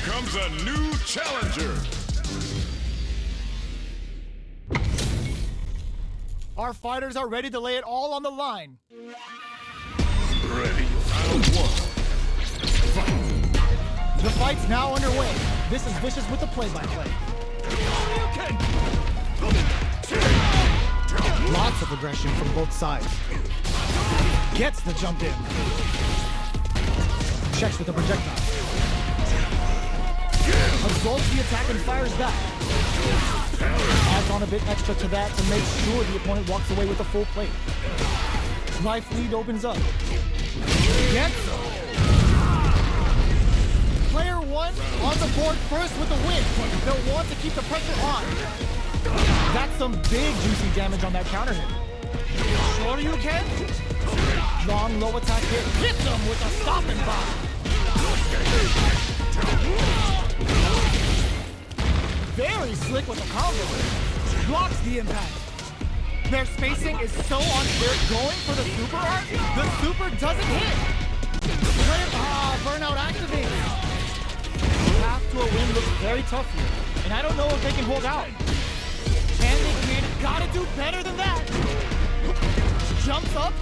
Comes a new challenger. Our fighters are ready to lay it all on the line. Ready. Round one. Fight. The fight's now underway. This is Vicious with the play-by-play. Lots of aggression from both sides. Gets the jump in. Checks with the projectile. Absorbs the attack and fires back. Adds on a bit extra to that to make sure the opponent walks away with a full plate. Life lead opens up. Gets him. Player one on the board first with the win. They'll want to keep the pressure on. That's some big juicy damage on that counter hit. Sure you can? Long low attack hit. Hits him with a stopping block. Very slick with the combo. Blocks the impact. Their spacing is so unfair. Going for the super art. The super doesn't hit. Burnout activates. Path to a win looks very tough here. And I don't know if they can hold out. Can they create it? Gotta do better than that. Jumps up.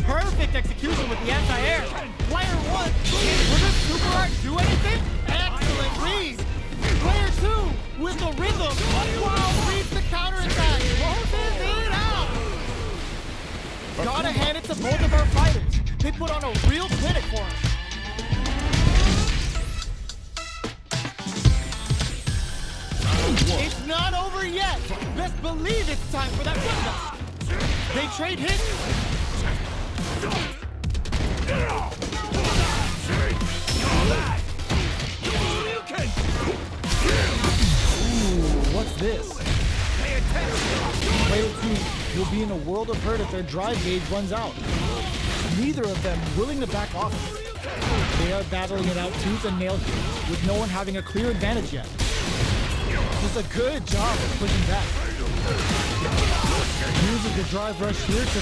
Perfect execution with the anti-air. Player one, will this super art do anything? Excellent read. Player two, with the rhythm. Wow, reads the counterattack. Closes it out. Gotta hand it to both of our fighters. They put on a real clinic for us. It's not over yet. Best believe it's time for that comeback. They trade hits. Ooh, what's this? Player two will be in a world of hurt if their drive gauge runs out. Neither of them willing to back off. They are battling it out tooth and nail here, with no one having a clear advantage yet. Just a good job of pushing back. Uses the drive rush here to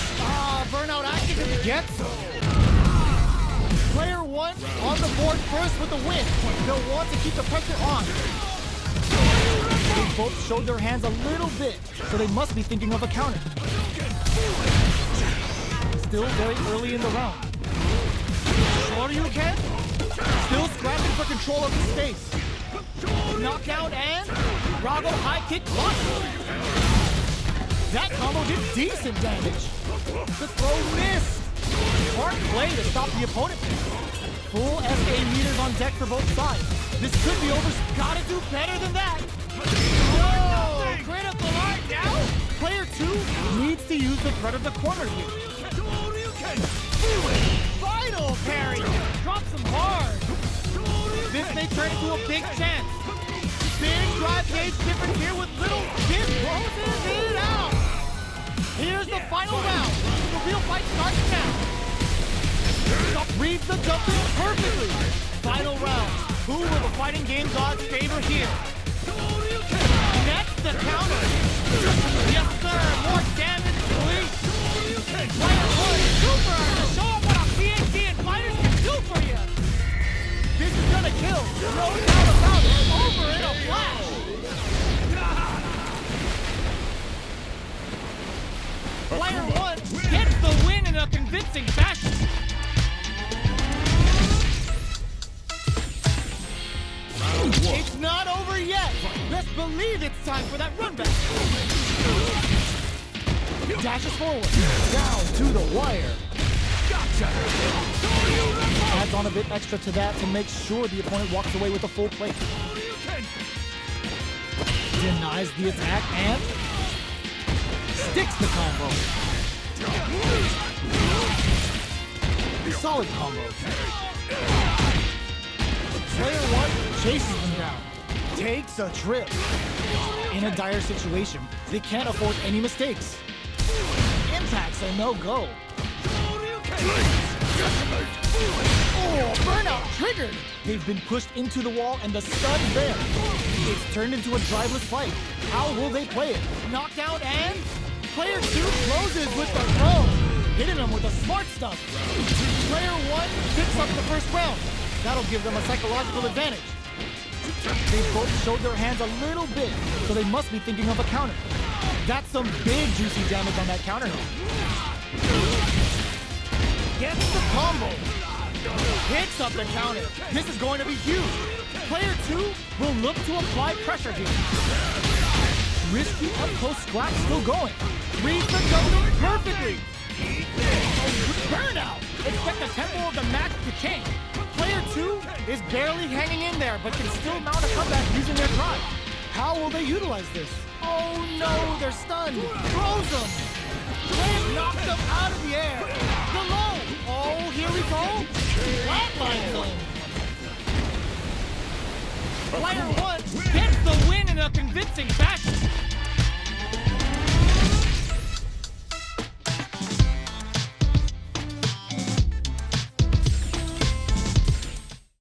burnout actively gets him. Player 1 on the board first with the win. They'll want to keep the pressure on. They both showed their hands a little bit, so they must be thinking of a counter. Still very early in the round. Shoryuken still scrapping for control of the space. Knockout and Rago high kick blocked. That combo did decent damage. The throw missed. Smart play to stop the opponent. Full SA meters on deck for both sides. This could be over. Gotta do better than that. Whoa! Critical art now? Player 2 needs to use the threat of the corner here. Final parry! Drops him hard. This may turn into a big chance. Big drive gauge difference here with little Kid closes it out. Here's the final round. The real fight starts now. Reads the jump in perfectly. Final round. Who will the fighting game gods favor here? Next, the counter. Yes, sir. More damage, please. Player 1, super to show them what a PhD and fighters can do for you. This is gonna kill. No doubt about it. Over in a flash. Player 1 gets the win in a convincing fashion. It's not over yet. Best believe it's time for that run back. Dashes forward. Down to the wire. Gotcha. Adds on a bit extra to that to make sure the opponent walks away with a full plate. Denies the attack and sticks the combo. Solid combo. Player 1 chases them down. Takes a trip. In a dire situation, they can't afford any mistakes. Impacts are no-go. Oh, burnout triggered! They've been pushed into the wall and the stun's there. It's turned into a driveless fight. How will they play it? Knockdown and player 2 closes with the throw. Hitting them with the smart stuff. Player 1 picks up the first round. That'll give them a psychological advantage. They both showed their hands a little bit, so they must be thinking of a counter. That's some big juicy damage on that counter hit. Gets the combo. Picks up the counter. This is going to be huge. Player 2 will look to apply pressure here. Risky up-close scrap still going. Reads the jump perfectly. Burnout. Expect the tempo of the match to change. Player 2 is barely hanging in there, but can still mount a comeback using their drive. How will they utilize this? Oh no, they're stunned. Throws them. Player knocks them out of the air. The low. Oh, here we go. Flatlines them. Player 1 gets the win in a convincing fashion.